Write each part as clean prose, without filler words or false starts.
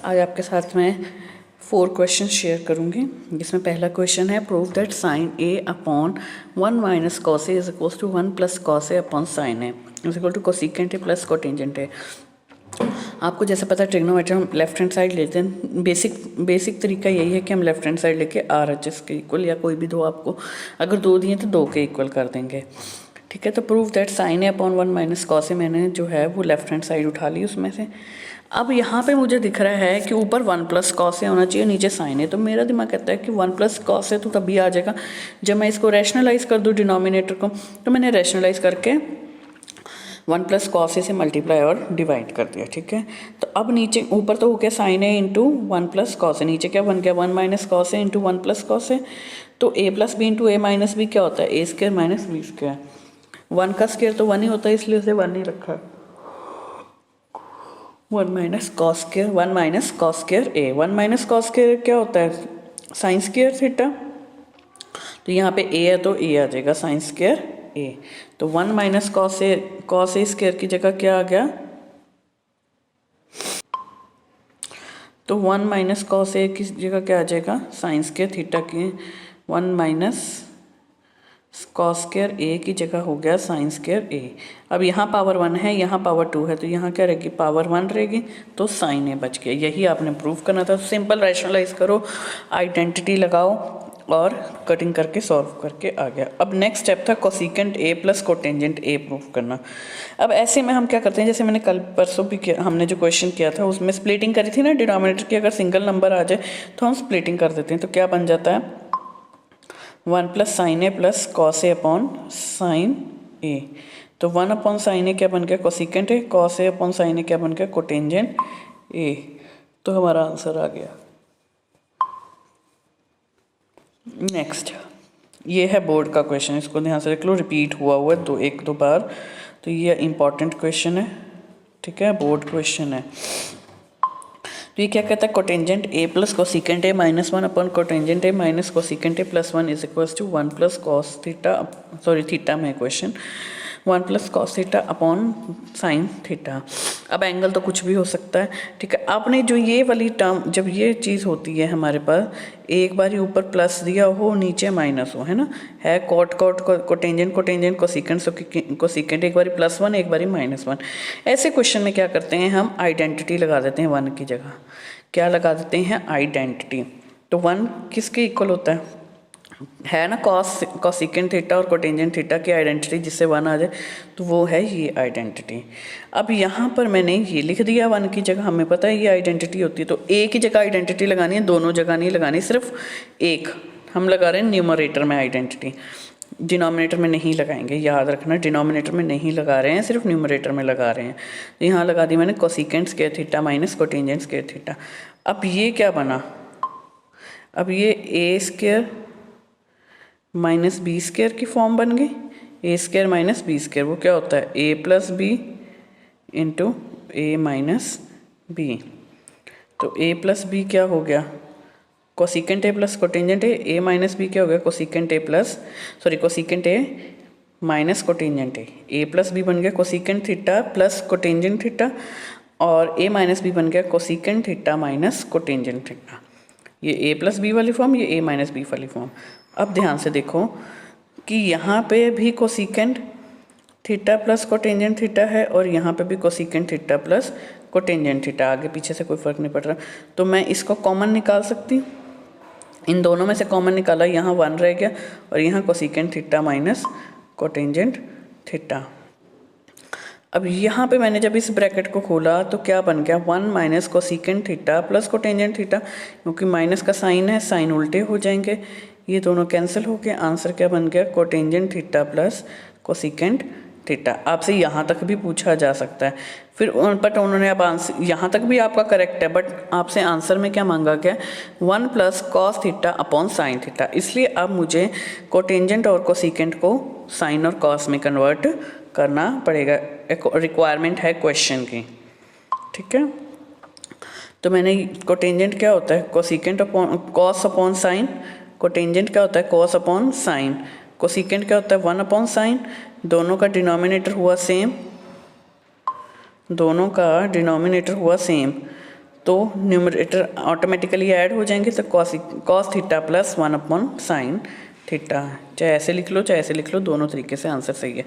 आज आपके साथ मैं 4 क्वेश्चन शेयर करूंगी, जिसमें पहला क्वेश्चन है prove that sine A upon 1 minus cos A is equals to 1 plus cos A upon sine A is equal to cosecant A plus cotangent A. आपको जैसे पता है ट्रिग्नोमेट्री हम लेफ्ट हैंड साइड लेते हैं। बेसिक तरीका यही है कि हम लेफ्ट हैंड साइड लेके RHS के इक्वल या कोई भी दो आपको अगर 2 दिए तो 2 के इक्वल कर देंगे। ठीक है, तो prove that sine A upon 1 minus cos A मैंने जो है वो लेफ्ट हैंड साइड उठा ली उसमें से। अब यहाँ पे मुझे दिख रहा है कि ऊपर 1 प्लस कॉस ए होना चाहिए, नीचे साइन ए। तो मेरा दिमाग कहता है कि 1 प्लस कॉस ए तो तभी आ जाएगा जब मैं इसको रैशनलाइज कर दूँ डिनोमिनेटर को। तो मैंने रैशनलाइज करके 1 प्लस कॉस ए से मल्टीप्लाई और डिवाइड कर दिया। ठीक है, तो अब नीचे ऊपर तो हो गया साइन ए इंटू 1 प्लस कॉस ए, नीचे क्या बन गया 1 minus cos A into 1 plus cos A. तो ए plus B into A minus B क्या होता है, ए स्क्वायर माइनस बी स्क्वायर। 1 का स्क्वायर तो 1 ही होता है, इसलिए उसे 1 ही रखा है। 1 minus cos square 1 minus cos square A. 1 minus cos square क्या होता है, साइन स्क्वायर थीटा। तो यहाँ पे ए है तो ए आ जाएगा साइन स्क्वायर ए। तो 1 माइनस कॉस ए स्क्वायर की जगह क्या आ गया, तो 1 माइनस कॉस ए की जगह क्या आ जाएगा साइन स्क्वायर थीटा की 1 माइनस कॉस स्क्वायर ए की जगह हो गया साइन स्क्वायर ए। अब यहाँ पावर 1 है, यहाँ पावर 2 है, तो यहाँ क्या रहेगी पावर 1 रहेगी, तो साइन ए बच गया। यही आपने प्रूव करना था। सिंपल रैशनलाइज करो, आइडेंटिटी लगाओ और कटिंग करके सॉल्व करके आ गया। अब नेक्स्ट स्टेप था cosecant A plus cotangent A prove करना। अब ऐसे में हम क्या करते हैं, जैसे मैंने कल परसों भी किया, हमने जो क्वेश्चन किया था उसमें स्प्लिटिंग करी थी ना डिनोमिनेटर की। अगर सिंगल नंबर आ जाए तो हम स्प्लिटिंग कर देते हैं। तो क्या बन जाता है 1 plus sine A plus cos A upon sine ए। तो 1 अपॉन साइन ए क्या बन गया cosecant A, cos A upon sine ए क्या बन गया कोटेंजेंट ए। तो हमारा आंसर आ गया। नेक्स्ट ये है बोर्ड का क्वेश्चन, इसको ध्यान से देख लो, रिपीट हुआ है तो 1-2 बार। तो ये इम्पॉर्टेंट क्वेश्चन है। ठीक है, बोर्ड क्वेश्चन है। तो ये क्या कहता है, cotangent A plus cosecant A minus 1 upon cotangent A minus cosecant A plus 1 is equals to 1 plus cos theta, sorry theta में question, 1 plus cos theta upon sine theta. अब एंगल तो कुछ भी हो सकता है। ठीक है, आपने जो ये वाली टर्म, जब ये चीज़ होती है हमारे पास, एक बार ही ऊपर प्लस दिया हो नीचे माइनस हो, है ना, है कॉट कोटेंजेंट कोसेकेंट, एक बारी +1 एक बारी -1। ऐसे क्वेश्चन में क्या करते हैं हम, आइडेंटिटी लगा देते हैं 1 की जगह। क्या लगा देते हैं, आइडेंटिटी। तो 1 किसके इक्वल होता है ना, कोसेकेंट थीटा और कोटेंजेंट थीटा की आइडेंटिटी, जिससे 1 आ जाए तो वो है ये आइडेंटिटी। अब यहाँ पर मैंने ये लिख दिया 1 की जगह, हमें पता है ये आइडेंटिटी होती है। तो ए की जगह आइडेंटिटी लगानी है, दोनों जगह नहीं लगानी, सिर्फ एक हम लगा रहे हैं न्यूमरेटर में आइडेंटिटी, डिनोमिनेटर में नहीं लगाएंगे। याद रखना, डिनोमिनेटर में नहीं लगा रहे हैं, सिर्फ न्यूमरेटर में लगा रहे हैं। तो यहाँ लगा दी मैंने cosecant square theta minus cotangent square theta. अब ये क्या बना, अब ये ए स्क्वायर माइनस बी स्क्वायर की फॉर्म बन गई। ए स्क्वायर माइनस बी स्क्वायर वो क्या होता है, ए plus B into A minus B. तो ए प्लस बी क्या हो गया, cosecant A plus cotangent A minus B क्या हो गया, cosecant A minus cotangent A plus B बन गया cosecant theta plus cotangent theta, और ए माइनस बी बन गया cosecant theta minus cotangent theta. ये ए प्लस बी वाली फॉर्म, ये ए माइनस बी वाली फॉर्म। अब ध्यान से देखो कि यहाँ पे भी cosecant theta plus cotangent theta है और यहाँ पे भी cosecant theta plus cotangent theta, आगे पीछे से कोई फर्क नहीं पड़ रहा। तो मैं इसको कॉमन निकाल सकती हूँ, इन दोनों में से कॉमन निकाला, यहाँ 1 रह गया और यहाँ cosecant theta minus cotangent theta. अब यहाँ पे मैंने जब इस ब्रैकेट को खोला तो क्या बन गया, 1 minus cosecant theta plus cotangent theta, क्योंकि माइनस का साइन है, साइन उल्टे हो जाएंगे, ये दोनों कैंसिल हो गए। आंसर क्या बन गया, cotangent theta plus cosecant theta. आपसे यहाँ तक भी पूछा जा सकता है, फिर बट उन्होंने अब आंसर यहाँ तक भी आपका करेक्ट है, बट आपसे आंसर में क्या मांगा गया, 1 plus cos theta upon sine theta. इसलिए अब मुझे कोटेंजेंट और कोसेकेंट को साइन और कॉस में कन्वर्ट करना पड़ेगा, रिक्वायरमेंट है क्वेश्चन की। ठीक है, तो मैंने कोटेंजेंट क्या होता है, cosecant upon cos upon sine, cotangent क्या होता है कॉस अपॉन साइन, कोसेकेंट क्या होता है 1 अपॉन साइन। दोनों का डिनोमिनेटर हुआ सेम, दोनों का डिनोमिनेटर हुआ सेम, तो न्यूमरेटर ऑटोमेटिकली ऐड हो जाएंगे, तो cos theta plus 1/sin theta, चाहे ऐसे लिख लो चाहे ऐसे लिख लो, दोनों तरीके से आंसर सही है।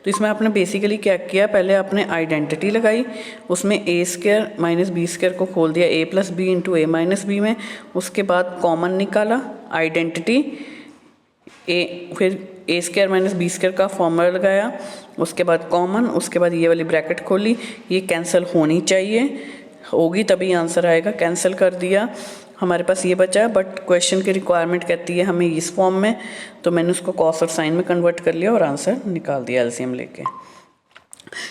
तो इसमें आपने बेसिकली क्या किया, पहले आपने आइडेंटिटी लगाई, उसमें a square minus B square को खोल दिया a plus B into A minus B में, उसके बाद कॉमन निकाला आइडेंटिटी a, फिर a square minus B square का फॉर्मूला लगाया, उसके बाद कॉमन, उसके बाद ये वाली ब्रैकेट खोली, ये कैंसिल होनी चाहिए, होगी तभी आंसर आएगा, कैंसिल कर दिया, हमारे पास ये बचा। बट क्वेश्चन की रिक्वायरमेंट कहती है हमें इस फॉर्म में, तो मैंने उसको कॉस और साइन में कन्वर्ट कर लिया और आंसर निकाल दिया एलसीएम लेके।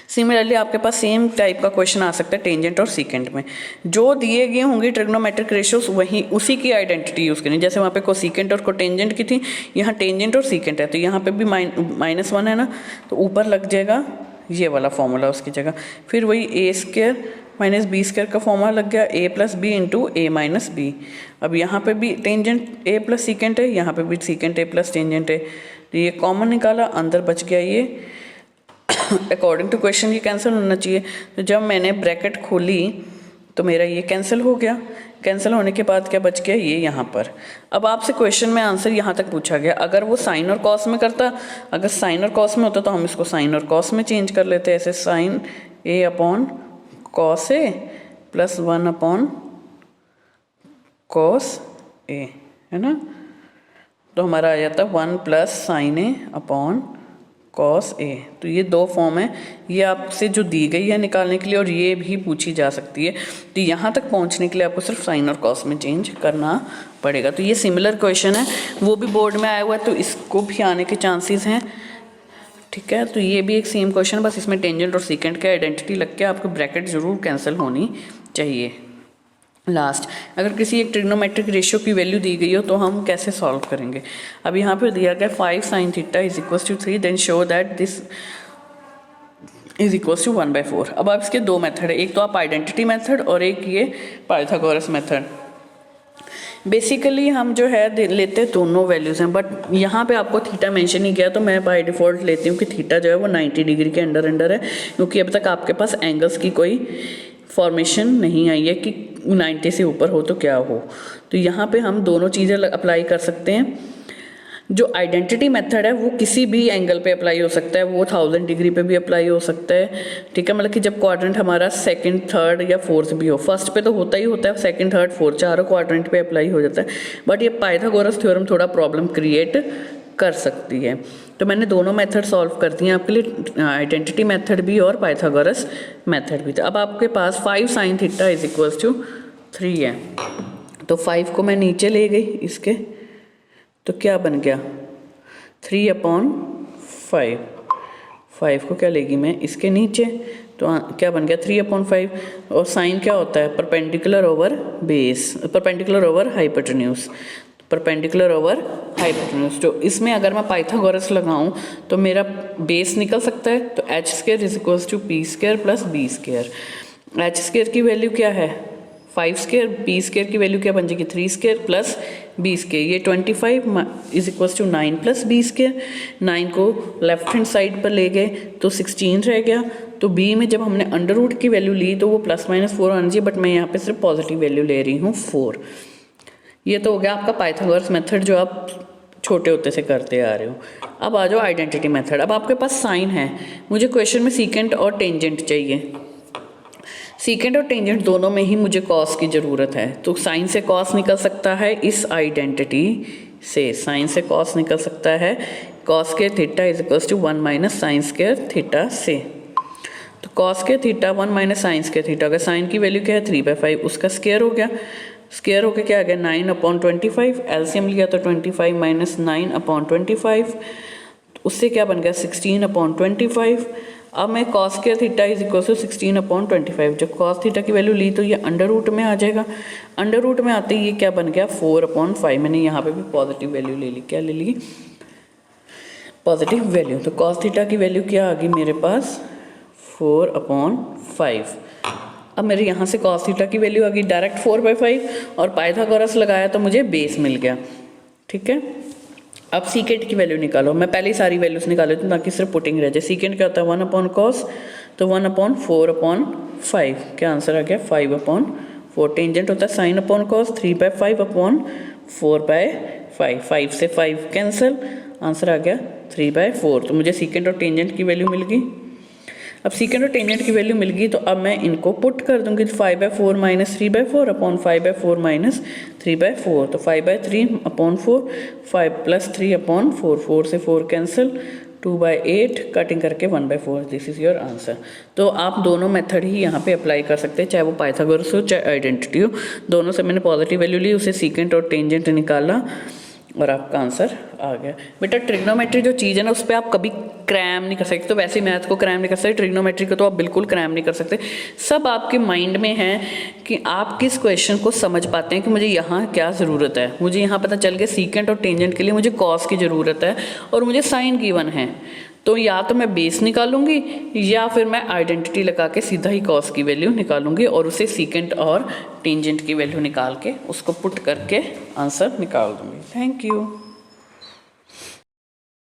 सिमिलरली आपके पास सेम टाइप का क्वेश्चन आ सकता है टेंजेंट और सीकेंट में, जो दिए गए होंगे ट्रिग्नोमेट्रिक रेशियोज वही उसी की आइडेंटिटी यूज़ करनी, जैसे वहाँ पे कोसीकेंट और कोटेंजेंट की थी, यहाँ टेंजेंट और सीकेंट है, तो यहाँ पे भी -1 है ना, तो ऊपर लग जाएगा ये वाला फॉर्मूला उसकी जगह, फिर वही A square minus B square का फॉर्मूला लग गया a plus B into A minus B. अब यहाँ पे भी टेंजेंट a प्लस सीकेंट है, यहाँ पे भी सीकेंट a प्लस टेंजेंट है, तो ये कॉमन निकाला, अंदर बच गया ये, अकॉर्डिंग टू क्वेश्चन ये कैंसिल होना चाहिए। तो जब मैंने ब्रैकेट खोली तो मेरा ये कैंसिल हो गया, कैंसिल होने के बाद क्या बच गया, ये यहाँ पर। अब आपसे क्वेश्चन में आंसर यहाँ तक पूछा गया, अगर वो साइन और कॉस में करता, अगर साइन और कॉस में होता तो हम इसको साइन और कॉस में चेंज कर लेते, ऐसे sine a upon cos A plus 1 upon cos A, है ना, तो हमारा आ जाता 1 plus sine A upon cos A. तो ये दो फॉर्म है, ये आपसे जो दी गई है निकालने के लिए, और ये भी पूछी जा सकती है, तो यहाँ तक पहुँचने के लिए आपको सिर्फ साइन और कॉस में चेंज करना पड़ेगा। तो ये सिमिलर क्वेश्चन है, वो भी बोर्ड में आया हुआ है, तो इसको भी आने के चांसेस हैं, ठीक है। तो ये भी एक सेम क्वेश्चन, बस इसमें टेंजेंट और सीकेंट का आइडेंटिटी लग के आपको ब्रैकेट जरूर कैंसिल होनी चाहिए। लास्ट, अगर किसी एक ट्रिग्नोमेट्रिक रेशियो की वैल्यू दी गई हो तो हम कैसे सॉल्व करेंगे। अब यहाँ पे दिया गया 5 sin theta is equal to 3, then show that this is equal to 1/4। अब आप इसके दो मेथड है, एक तो आप आइडेंटिटी मेथड और एक ये पाइथागोरस मेथड। बेसिकली हम जो है लेते दोनों वैल्यूज़ हैं, बट यहाँ पे आपको थीटा मेंशन नहीं किया, तो मैं बाय डिफ़ॉल्ट लेती हूँ कि थीटा जो है वो 90 डिग्री के अंडर है, क्योंकि अब तक आपके पास एंगल्स की कोई फॉर्मेशन नहीं आई है कि 90 से ऊपर हो तो क्या हो। तो यहाँ पे हम दोनों चीज़ें अप्लाई कर सकते हैं। जो आइडेंटिटी मेथड है वो किसी भी एंगल पे अप्लाई हो सकता है, वो 1000 डिग्री पे भी अप्लाई हो सकता है, ठीक है। मतलब कि जब क्वाड्रेंट हमारा सेकंड, थर्ड या फोर्थ भी हो, फर्स्ट पे तो होता ही होता है, सेकंड, थर्ड, फोर्थ चारों क्वाड्रेंट पे अप्लाई हो जाता है, बट ये पाइथागोरस थ्योरम थोड़ा प्रॉब्लम क्रिएट कर सकती है। तो मैंने दोनों मेथड सॉल्व कर दिए आपके लिए, आइडेंटिटी मेथड भी और पाइथागोरस मेथड भी। तो अब आपके पास 5 sin theta is equal to 3 है, तो 5 को मैं नीचे ले गई इसके, तो क्या बन गया 3/5। 5 को क्या लेगी मैं इसके नीचे, तो क्या बन गया 3/5। और साइन क्या होता है, perpendicular over base, perpendicular over hypotenuse, perpendicular over hypotenuse. तो इसमें अगर मैं पाइथागोरस लगाऊं तो मेरा बेस निकल सकता है, तो h square is equal to P square plus B square. H square की वैल्यू क्या है 5 स्क्वायर, बी स्क्वायर की वैल्यू क्या बन जाएगी 3 स्क्वायर प्लस बी स्क्वायर, ये 25 is equal to 9 plus B square. 9 को लेफ्ट हैंड साइड पर ले गए तो 16 रह गया। तो बी में जब हमने अंडर रूट की वैल्यू ली तो वो +-4 आना चाहिए, बट मैं यहाँ पे सिर्फ पॉजिटिव वैल्यू ले रही हूँ 4। ये तो हो गया आपका पाइथागोरस मेथड जो आप छोटे होते से करते आ रहे हो। अब आ जाओ आइडेंटिटी मेथड। अब आपके पास साइन है, मुझे क्वेश्चन में सीकेंट और टेंजेंट चाहिए। सीकेंट और टेंजेंट दोनों में ही मुझे कॉस की ज़रूरत है, तो साइन से कॉस निकल सकता है इस आइडेंटिटी से, साइन से कॉस निकल सकता है कॉस के थीटा इज इक्वल टू 1 माइनस साइन स्क्वायर थीटा से। तो कॉस के थीटा 1 माइनस साइन स्क्वायर थीटा, अगर साइन की वैल्यू क्या है 3/5, उसका स्क्वायर हो गया, स्क्वायर होकर क्या आ गया 9/25। एलसीएम लिया तो 25 माइनस 9/25, उससे क्या बन गया 16/25। अब मैं कॉस के थीटा इज इक्वल टू 16/25, जब कॉस थीटा की वैल्यू ली तो ये अंडर रूट में आ जाएगा, अंडर रूट में आते ही ये क्या बन गया 4/5। मैंने यहाँ पे भी पॉजिटिव वैल्यू ले ली, क्या ले ली पॉजिटिव वैल्यू। तो कॉस थीटा की वैल्यू क्या आ गई मेरे पास 4/5। अब मेरे यहाँ से कॉस थीटा की वैल्यू आ गई डायरेक्ट 4/5, और पाइथागोरस लगाया तो मुझे बेस मिल गया, ठीक है। अब सीकेंट की वैल्यू निकालो, मैं पहले ही सारी वैल्यूज निकाल लेती हूँ ताकि सिर्फ पुटिंग रह जाए। सीकेंट क्या होता है 1/cos, तो 1/4/5, क्या आंसर आ गया 5/5। 4 टेंजेंट होता है साइन अपॉन कॉस, 3/5 अपॉन 4/5, 5 से 5 कैंसिल, आंसर आ गया 3/4। तो मुझे सीकेंट और टेंजेंट की वैल्यू मिल गई। अब सीकेंट और टेंजेंट की वैल्यू मिल गई तो अब मैं इनको पुट कर दूंगी, 5/4 माइनस 3/4 अपॉन 5/4 माइनस 3/4, तो 5/3 अपॉन 4, 5 + 3 अपॉन 4, 4 से 4 कैंसिल, 2/8 कटिंग करके 1/4, दिस इज़ योर आंसर। तो आप दोनों मेथड ही यहाँ पे अप्लाई कर सकते हैं, चाहे वो पाइथागोरस हो चाहे आइडेंटिटी हो, दोनों से मैंने पॉजिटिव वैल्यू ली, उसे सीकेंट और टेंजेंट निकाला और आपका आंसर आ गया। बेटा ट्रिग्नोमेट्री जो चीज़ है ना उस पर आप कभी क्रैम नहीं कर सकते, तो वैसे मैथ को क्रैम नहीं कर सकते, ट्रिग्नोमेट्री को तो आप बिल्कुल क्रैम नहीं कर सकते। सब आपके माइंड में है कि आप किस क्वेश्चन को समझ पाते हैं कि मुझे यहाँ क्या ज़रूरत है। मुझे यहाँ पता चल गया सीकेंट और टेंजेंट के लिए मुझे कॉस की ज़रूरत है और मुझे साइन गिवन है, तो या तो मैं बेस निकालूंगी या फिर मैं आइडेंटिटी लगा के सीधा ही कॉस की वैल्यू निकालूंगी और उसे सीकेंट और टेंजेंट की वैल्यू निकाल के उसको पुट करके आंसर निकाल दूंगी। Thank you.